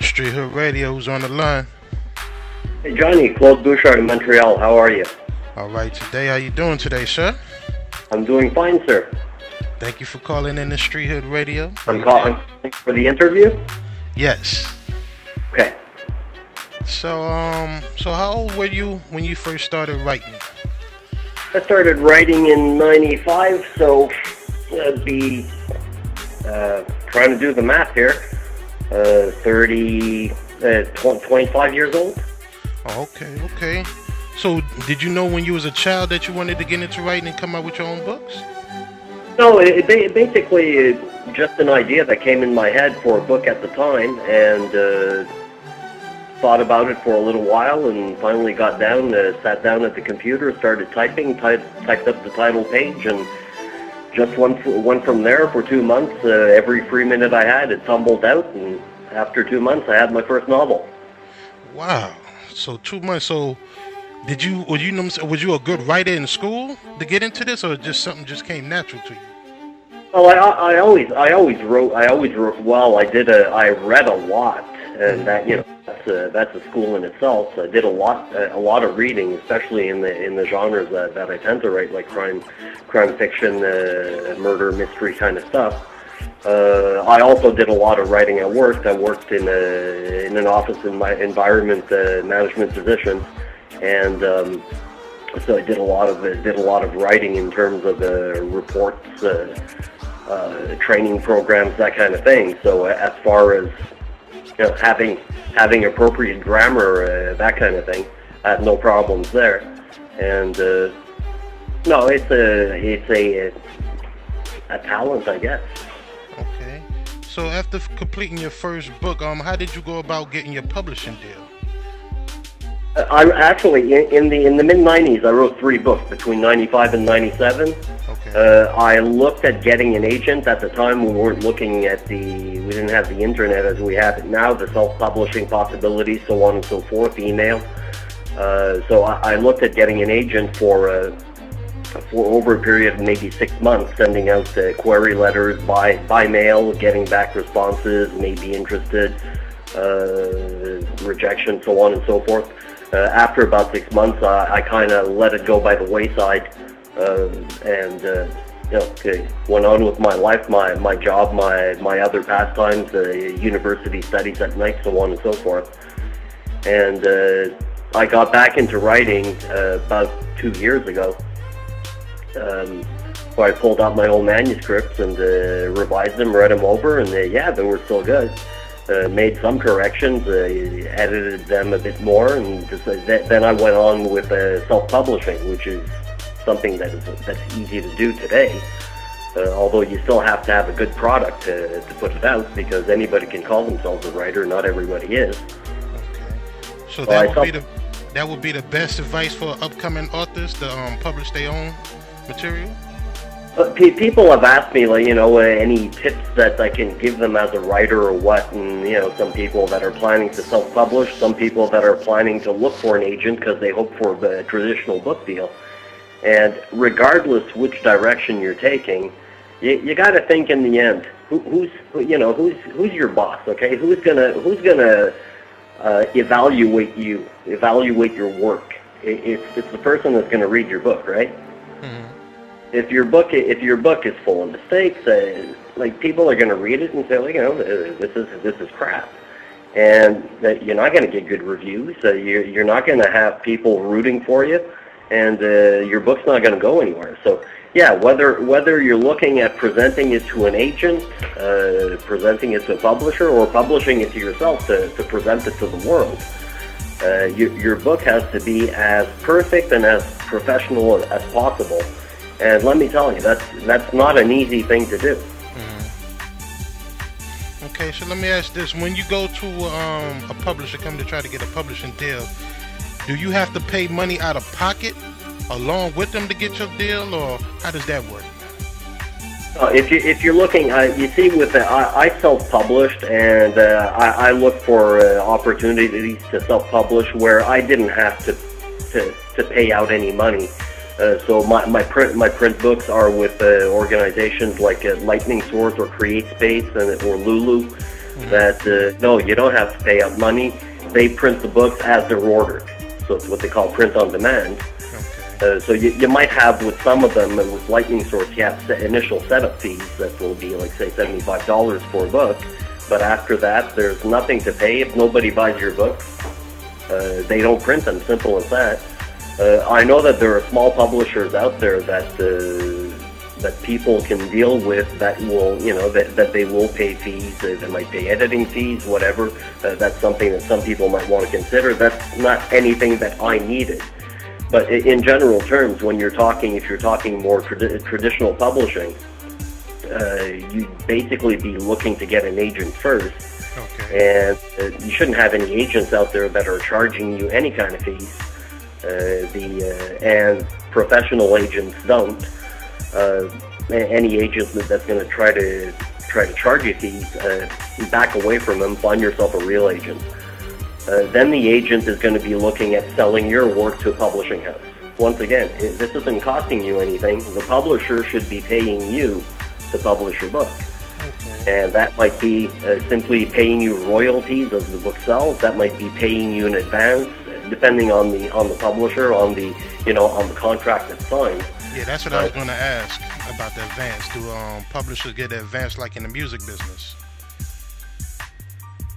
Street Hood Radio's on the line. Hey Jonnee, Claude Bouchard in Montreal. How are you? All right, today, how you doing today, sir? I'm doing fine, sir. Thank you for calling in the Street Hood Radio. I'm calling for the interview? Yes. Okay. So how old were you when you first started writing? I started writing in 95, so I'd be trying to do the math here. 25 years old. Oh, okay. So did you know when you was a child that you wanted to get into writing and come out with your own books? No, it basically just an idea that came in my head for a book at the time, and thought about it for a little while, and finally got down, sat down at the computer, started typing, typed up the title page, and just went from there for 2 months. Every free minute I had, it tumbled out, and after 2 months, I had my first novel. Wow! So 2 months. So, was you a good writer in school to get into this, or just something just came natural to you? Well, I always wrote well. I read a lot, and that that's a school in itself. So I did a lot of reading, especially in the genres that I tend to write, like crime fiction, murder, mystery kind of stuff. I also did a lot of writing at work. I worked in an office in my environment management position, and so I did a lot of writing in terms of reports, training programs, that kind of thing. So as far as having appropriate grammar, that kind of thing, I had no problems there. And no, it's a talent, I guess. Okay. So after completing your first book, how did you go about getting your publishing deal? I actually, in the mid-90s, I wrote 3 books between 95 and 97. Okay. I looked at getting an agent. At the time, we weren't looking at we didn't have the internet as we have it now, the self-publishing possibilities, so on and so forth, email. So I looked at getting an agent for over a period of maybe 6 months, sending out query letters by mail, getting back responses, maybe interested, rejection, so on and so forth. After about 6 months, I kind of let it go by the wayside, and went on with my life, my job, my other pastimes, university studies at night, so on and so forth. And I got back into writing about 2 years ago. So I pulled out my old manuscripts and revised them, read them over, and they were still good. Made some corrections, edited them a bit more, and then I went on with self-publishing, which is something that's easy to do today. Although you still have to have a good product to put it out, because anybody can call themselves a writer, not everybody is. Okay. So that would be the best advice for upcoming authors to publish their own material? People have asked me, like, any tips that I can give them as a writer or what, and, some people that are planning to self-publish, some people that are planning to look for an agent because they hope for a traditional book deal. And regardless which direction you're taking, you got to think in the end, who's your boss, okay? Who's gonna evaluate you, evaluate your work? It's the person that's gonna read your book, right? Mm-hmm. If your book is full of mistakes, like, people are going to read it and say, this is crap, and that you're not going to get good reviews. You're not going to have people rooting for you, and your book's not going to go anywhere. So yeah, whether you're looking at presenting it to an agent, presenting it to a publisher, or publishing it to yourself to present it to the world, your book has to be as perfect and as professional as possible. And let me tell you, that's not an easy thing to do. Mm-hmm. Okay, so let me ask this. When you go to a publisher, come to try to get a publishing deal, do you have to pay money out of pocket along with them to get your deal, or how does that work? If you're looking, you see, I self-published, and I look for opportunities to self-publish where I didn't have to pay out any money. So my print books are with organizations like Lightning Source or CreateSpace or Lulu. That no, you don't have to pay up money. They print the books as they're ordered. So it's what they call print on demand. So you might have with some of them, with Lightning Source, you have initial setup fees that will be like, say, $75 for a book. But after that, there's nothing to pay. If nobody buys your books, they don't print them. Simple as that. I know that there are small publishers out there that that people can deal with that will, that they will pay fees. They might pay editing fees, whatever. That's something that some people might want to consider. That's not anything that I needed. But in general terms, when you're talking, if you're talking more traditional publishing, you'd basically be looking to get an agent first. And you shouldn't have any agents out there that are charging you any kind of fees. And professional agents don't. Any agent that's going to try to charge you fees, back away from them. Find yourself a real agent. Then the agent is going to be looking at selling your work to a publishing house. Once again, this isn't costing you anything. The publisher should be paying you to publish your book. And that might be simply paying you royalties as the book sells. That might be paying you in advance, depending on the publisher, on the on the contract that's signed. Yeah, that's what I was going to ask about the advance. Do publishers get advance like in the music business?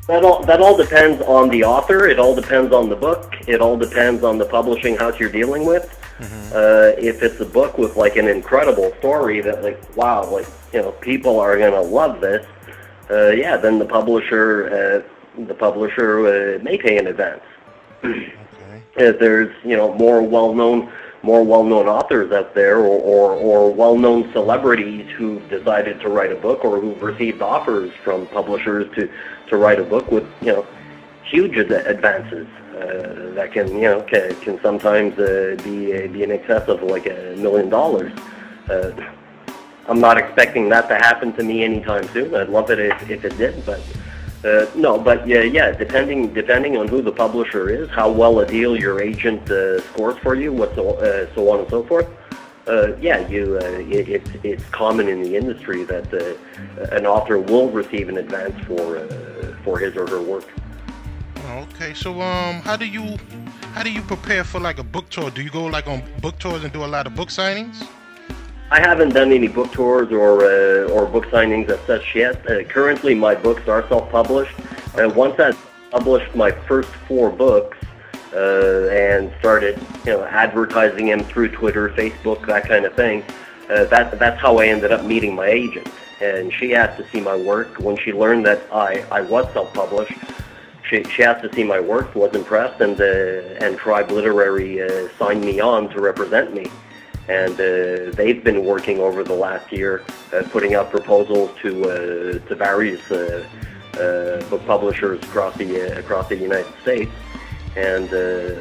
That all depends on the author. It all depends on the book. It all depends on the publishing house you're dealing with. If it's a book with like an incredible story that people are gonna love this, then the publisher may pay in advance. There's more well-known authors out there, or well-known celebrities who've decided to write a book, or who've received offers from publishers to write a book with huge advances that can sometimes be in excess of like $1 million. I'm not expecting that to happen to me anytime soon. I'd love it if it did, but no. But depending on who the publisher is, how well a deal your agent scores for you, so on and so forth. It's common in the industry that an author will receive an advance for his or her work. Okay, so how do you prepare for like a book tour? Do you go like on book tours and do a lot of book signings? I haven't done any book tours or book signings as such yet. Currently, my books are self-published. Once I published my first 4 books and started, advertising them through Twitter, Facebook, that kind of thing, that's how I ended up meeting my agent. And she asked to see my work. When she learned that I was self-published, she asked to see my work, was impressed, and Tribe Literary signed me on to represent me. And they've been working over the last year, putting out proposals to various book publishers across the United States. And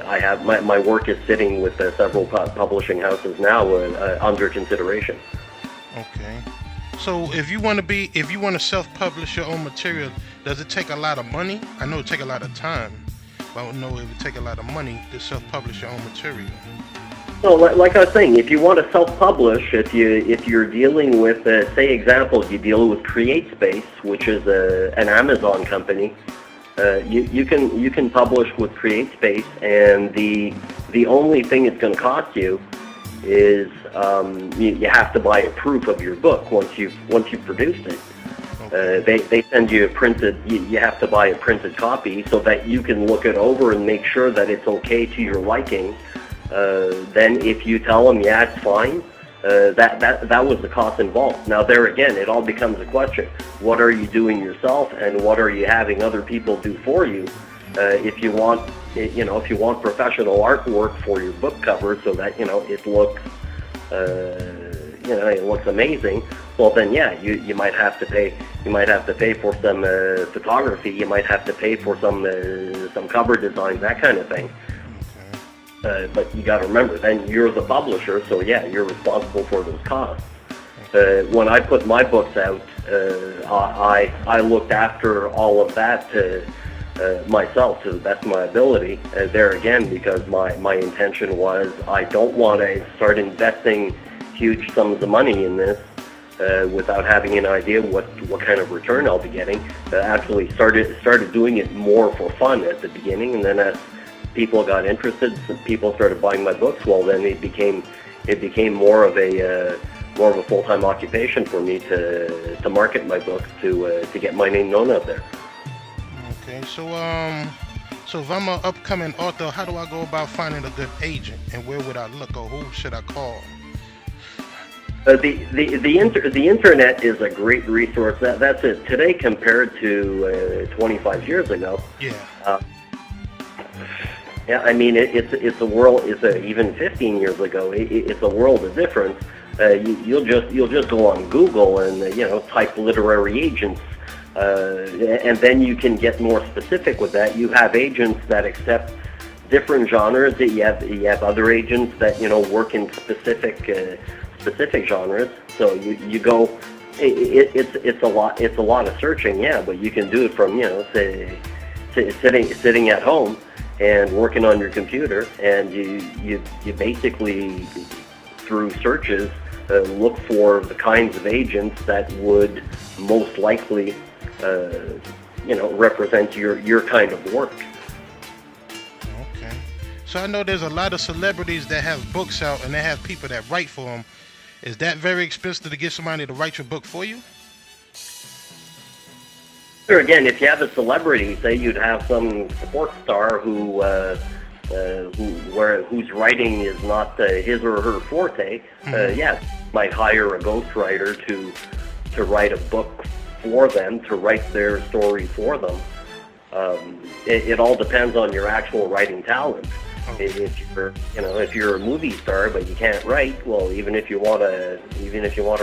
I have my work is sitting with several publishing houses now under consideration. Okay. So if you want to self-publish your own material, does it take a lot of money? I know it take a lot of time, but I don't know if it would take a lot of money to self-publish your own material. So, like I was saying, if you want to self-publish, if you're dealing with, say, example, you deal with CreateSpace, which is an Amazon company, you can publish with CreateSpace, and the only thing it's going to cost you is you have to buy a proof of your book once you've produced it. They send you a printed. You have to buy a printed copy so that you can look it over and make sure that it's okay to your liking. Then if you tell them, yeah, it's fine, that was the cost involved. Now there again, it all becomes a question: what are you doing yourself, and what are you having other people do for you? If you want professional artwork for your book cover, so that it looks, it looks amazing. Well, then yeah, you might have to pay. You might have to pay for some photography. You might have to pay for some cover design, that kind of thing. But you got to remember, then you're the publisher, so yeah, you're responsible for those costs. When I put my books out, I looked after all of that myself to the best of my ability. There again, because my intention was I don't want to start investing huge sums of money in this without having an idea what kind of return I'll be getting. Actually started doing it more for fun at the beginning, and then as people got interested, people started buying my books. Well, then it became more of a full-time occupation for me to market my books to get my name known out there. Okay, so if I'm an upcoming author, how do I go about finding a good agent, and where would I look, or who should I call? The internet is a great resource. That's it today compared to 25 years ago. Yeah. Yeah, I mean it's a world. Even 15 years ago, it's a world of difference. You'll just go on Google and type literary agents. And then you can get more specific with that. You have agents that accept different genres. You have other agents that work in specific genres. So you go. It's a lot of searching, yeah. But you can do it from say sitting at home and working on your computer, and you basically through searches look for the kinds of agents that would most likely represent your kind of work. Okay. So I know there's a lot of celebrities that have books out, and they have people that write for them. Is that very expensive to get somebody to write your book for you? Sure. Again, if you have a celebrity, say you'd have some sports star whose writing is not his or her forte, yeah, might hire a ghostwriter to write a book for them, to write their story for them. It all depends on your actual writing talent. If you're a movie star but you can't write, well, even if you want to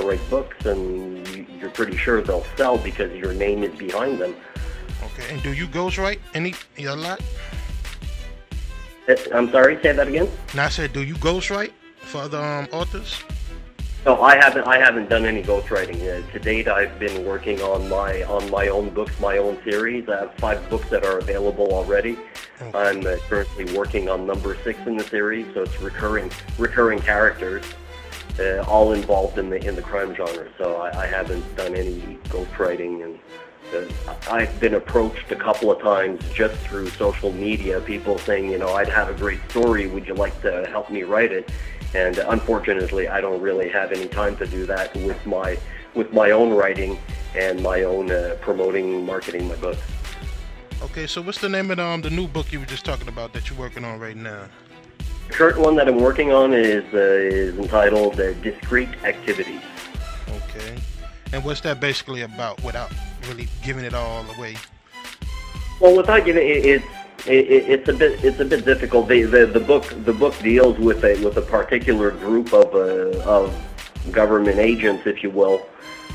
write books, and you're pretty sure they'll sell because your name is behind them. Okay. And do you ghostwrite a lot? I'm sorry, say that again? No, I said, do you ghostwrite for other authors? No, I haven't done any ghostwriting. To date, I've been working on my own books, my own series. I have 5 books that are available already. Okay. I'm currently working on number 6 in the series, so it's recurring characters, all involved in the crime genre. So I haven't done any ghostwriting, and I've been approached a couple of times just through social media, people saying, I'd have a great story, would you like to help me write it? And unfortunately, I don't really have any time to do that with my own writing and my own promoting and marketing my books. Okay, so what's the name of the new book you were just talking about that you're working on right now? The current one that I'm working on is entitled Discrete Activities. Okay, and what's that basically about, without really giving it all away? Well, without giving it's a bit difficult. The book deals with a particular group of government agents, if you will.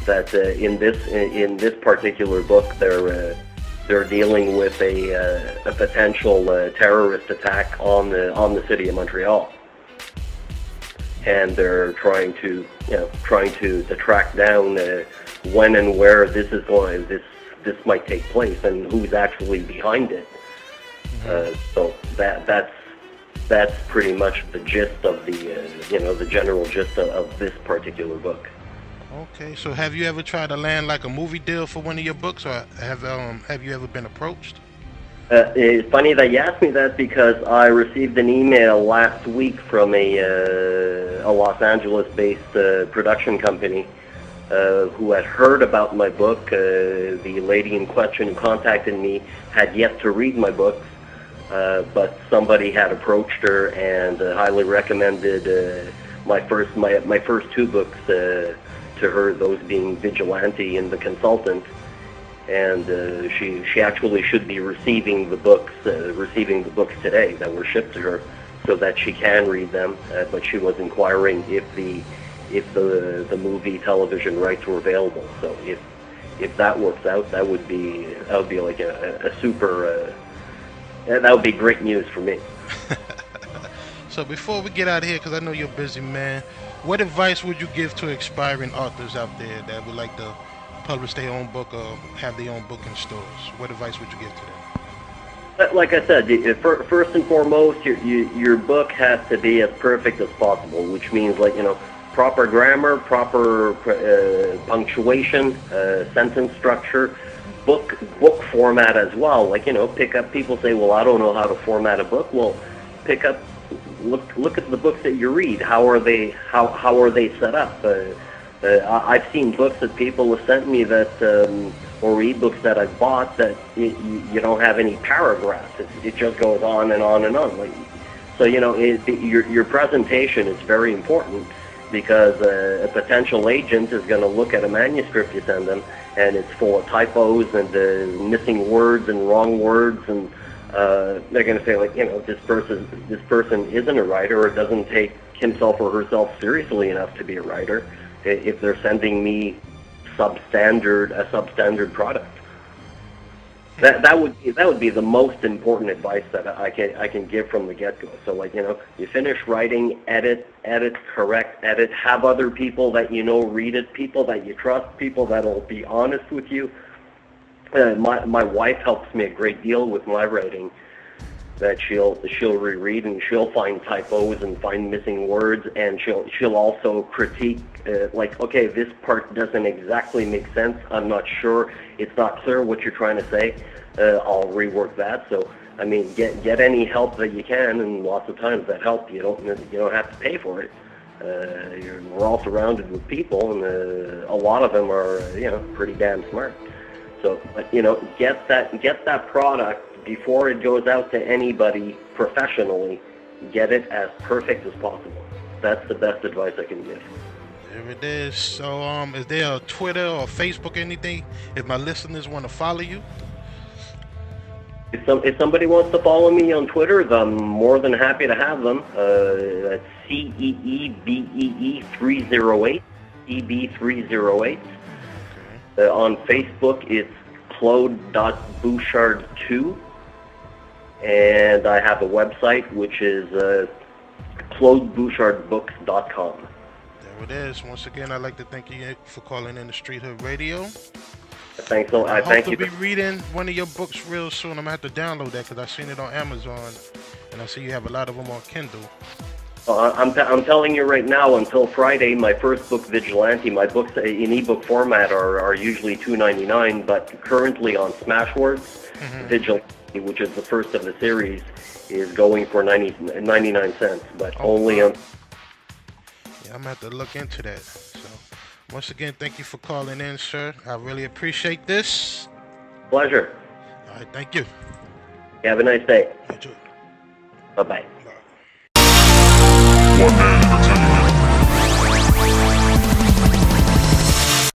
That in this particular book, they're dealing with a potential terrorist attack on the city of Montreal, and they're trying to track down when and where this might take place and who's actually behind it. So that's pretty much the gist of the general gist of this particular book. Okay, so have you ever tried to land like a movie deal for one of your books, or have you ever been approached? It's funny that you asked me that, because I received an email last week from a Los Angeles-based production company who had heard about my book. The lady in question who contacted me had yet to read my books, but somebody had approached her and highly recommended my first 2 books to her, those being Vigilante and The Consultant. And she actually should be receiving the books today that were shipped to her, so that she can read them. But she was inquiring if the movie television rights were available. So if that works out, that would be like a super. That would be great news for me. So before we get out of here, because I know you're busy, man, what advice would you give to aspiring authors out there that would like to publish their own book or have their own book in stores? What advice would you give to them? Like I said, first and foremost, your book has to be as perfect as possible, which means, like, proper grammar, proper punctuation, sentence structure, book format as well. Like, pick up. People say, well, I don't know how to format a book. Well, pick up. Look at the books that you read. How are they set up? I've seen books that people have sent me that, or ebooks that I've bought that you don't have any paragraphs. It just goes on and on and on. Like, so your presentation is very important, because a potential agent is going to look at a manuscript you send them, and it's full of typos and missing words and wrong words, and they're going to say, like, this person isn't a writer, or doesn't take himself or herself seriously enough to be a writer if they're sending me a substandard product. That would be the most important advice that I can give from the get-go. So, like, you finish writing, edit, correct, edit, have other people that read it, people that you trust, people that'll be honest with you. My wife helps me a great deal with my writing. That she'll reread, and she'll find typos and find missing words, and she'll also critique, like, okay, this part doesn't exactly make sense. I'm not sure. It's not clear what you're trying to say. I'll rework that. So, I mean, get any help that you can, and lots of times that help you don't have to pay for it. We're all surrounded with people, and a lot of them are pretty damn smart. So, but get that product before it goes out to anybody professionally. Get it as perfect as possible. That's the best advice I can give. There it is. So, is there a Twitter or Facebook, anything, if my listeners want to follow you? If somebody wants to follow me on Twitter, I'm more than happy to have them. That's CEEBEE308, EB308. Okay. On Facebook, it's Claude.Bouchard2. And I have a website, which is ClaudeBouchardBooks.com. There it is. Once again, I'd like to thank you for calling in the Street Hood Radio. Thanks. I hope to be reading one of your books real soon. I'm going to have to download that, because I've seen it on Amazon, and I see you have a lot of them on Kindle. Well, I'm telling you right now, until Friday, my first book, Vigilante, my books in ebook format are usually $2.99, but currently on Smashwords, Vigilante, which is the first of the series, is going for 99 cents, but only on... Yeah, I'm going to have to look into that. So, once again, thank you for calling in, sir. I really appreciate this. Pleasure. All right, thank you. You have a nice day. You too. Bye-bye.